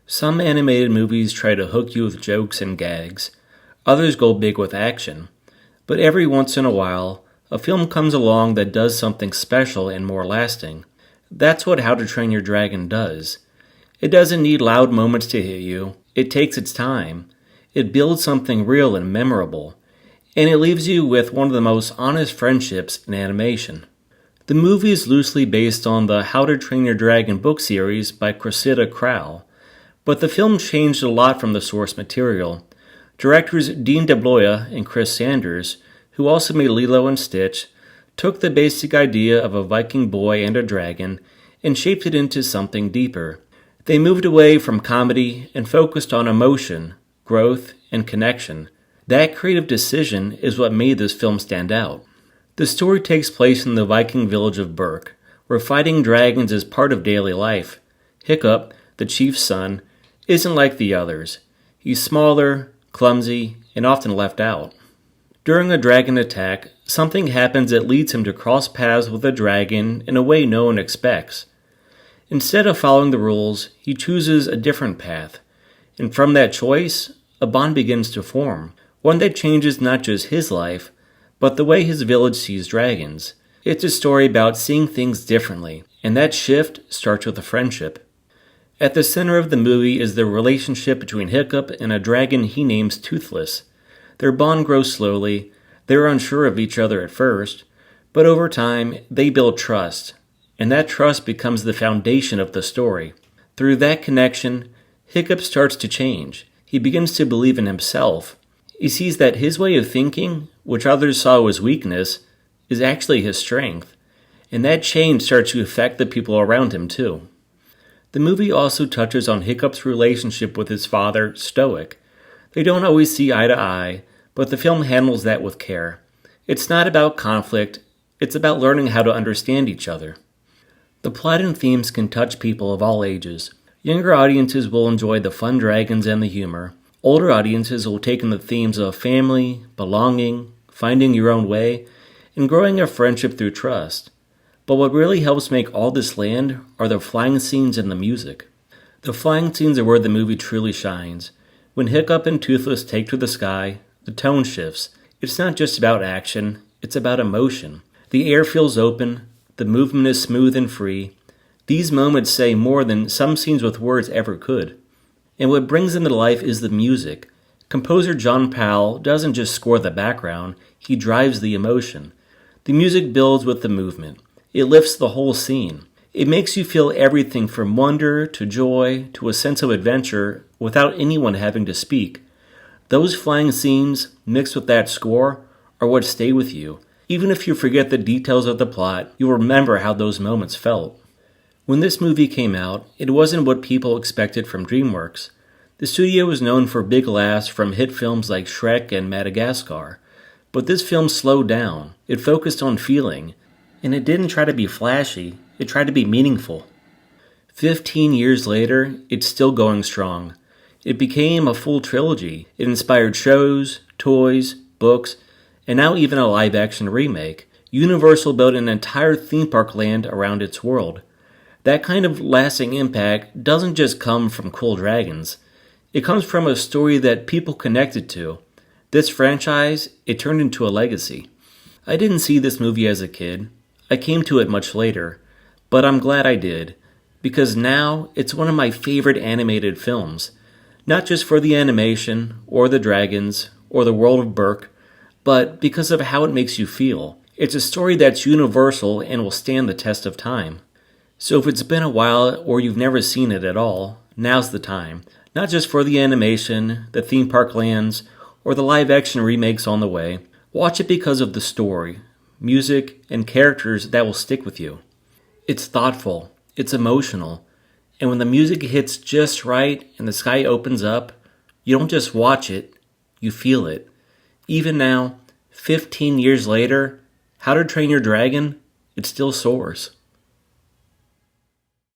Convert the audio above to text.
Some animated movies try to hook you with jokes and gags. Others go big with action. But every once in a while, a film comes along that does something special and more lasting. That's what How to Train Your Dragon does. It doesn't need loud moments to hit you. It takes its time. It builds something real and memorable. And it leaves you with one of the most honest friendships in animation. The movie is loosely based on the How to Train Your Dragon book series by Cressida Crowell, but the film changed a lot from the source material. Directors Dean DeBloya and Chris Sanders, who also made Lilo and Stitch, took the basic idea of a Viking boy and a dragon and shaped it into something deeper. They moved away from comedy and focused on emotion, growth, and connection. That creative decision is what made this film stand out. The story takes place in the Viking village of Berk, where fighting dragons is part of daily life. Hiccup, the chief's son, isn't like the others. He's smaller, clumsy, and often left out. During a dragon attack, something happens that leads him to cross paths with a dragon in a way no one expects. Instead of following the rules, he chooses a different path, and from that choice, a bond begins to form, one that changes not just his life, but the way his village sees dragons. It's a story about seeing things differently, and that shift starts with a friendship. At the center of the movie is the relationship between Hiccup and a dragon he names Toothless. Their bond grows slowly. They're unsure of each other at first, but over time, they build trust, and that trust becomes the foundation of the story. Through that connection, Hiccup starts to change. He begins to believe in himself. He sees that his way of thinking, which others saw as weakness, is actually his strength, and that change starts to affect the people around him too. The movie also touches on Hiccup's relationship with his father, Stoic. They don't always see eye to eye, but the film handles that with care. It's not about conflict, it's about learning how to understand each other. The plot and themes can touch people of all ages. Younger audiences will enjoy the fun dragons and the humor. Older audiences will take in the themes of family, belonging, finding your own way, and growing a friendship through trust. But what really helps make all this land are the flying scenes and the music. The flying scenes are where the movie truly shines. When Hiccup and Toothless take to the sky, the tone shifts. It's not just about action, it's about emotion. The air feels open, the movement is smooth and free. These moments say more than some scenes with words ever could. And what brings them to life is the music. Composer John Powell doesn't just score the background, he drives the emotion. The music builds with the movement. It lifts the whole scene. It makes you feel everything from wonder to joy to a sense of adventure without anyone having to speak. Those flying scenes, mixed with that score, are what stay with you. Even if you forget the details of the plot, you'll remember how those moments felt. When this movie came out, it wasn't what people expected from DreamWorks. The studio was known for big laughs from hit films like Shrek and Madagascar. But this film slowed down. It focused on feeling. And it didn't try to be flashy, it tried to be meaningful. 15 years later, it's still going strong. It became a full trilogy. It inspired shows, toys, books, and now even a live-action remake. Universal built an entire theme park land around its world. That kind of lasting impact doesn't just come from cool dragons. It comes from a story that people connected to. This franchise, it turned into a legacy. I didn't see this movie as a kid. I came to it much later, but I'm glad I did, because now it's one of my favorite animated films. Not just for the animation, or the dragons, or the world of Berk, but because of how it makes you feel. It's a story that's universal and will stand the test of time. So if it's been a while or you've never seen it at all, now's the time. Not just for the animation, the theme park lands, or the live-action remakes on the way. Watch it because of the story, music, and characters that will stick with you. It's thoughtful, it's emotional, and when the music hits just right and the sky opens up, you don't just watch it, you feel it. Even now, 15 years later, How to Train Your Dragon, it still soars.